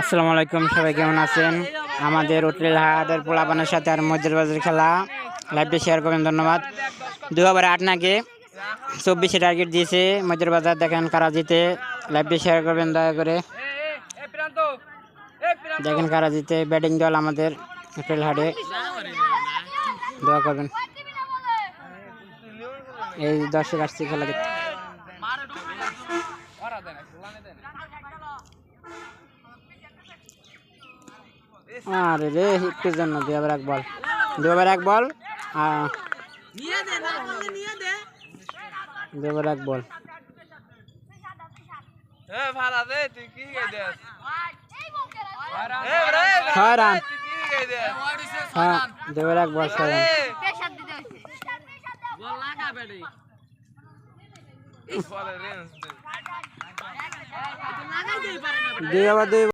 আসসালামু আলাইকুম, সবাই কেমন আছেন? আমাদের উটলিল হাটের পোলাপানের সাথে আর মজুর বাজার খেলা লাইভটা শেয়ার করবেন, ধন্যবাদ। 2008 নাকি 24-এ টার্গেট দিয়েছে মজুর বাজার, দেখেন কারা জিতে। লাইভটা শেয়ার করবেন দয়া করে, দেখেন কারা জিতে। ব্যাটিং দল আমাদের উটলিল হাটে, দোয়া করবেন। এই দর্শক আসছে খেলা দেখতে। আরে রে, একটু জন্য 2 ওভার 1 বল, 2 ওভার 1 বল, 2 ওভার 1 বল। হ্যাঁ, 2 ওভার 1 বল, 6 রান। 2 ওভার 2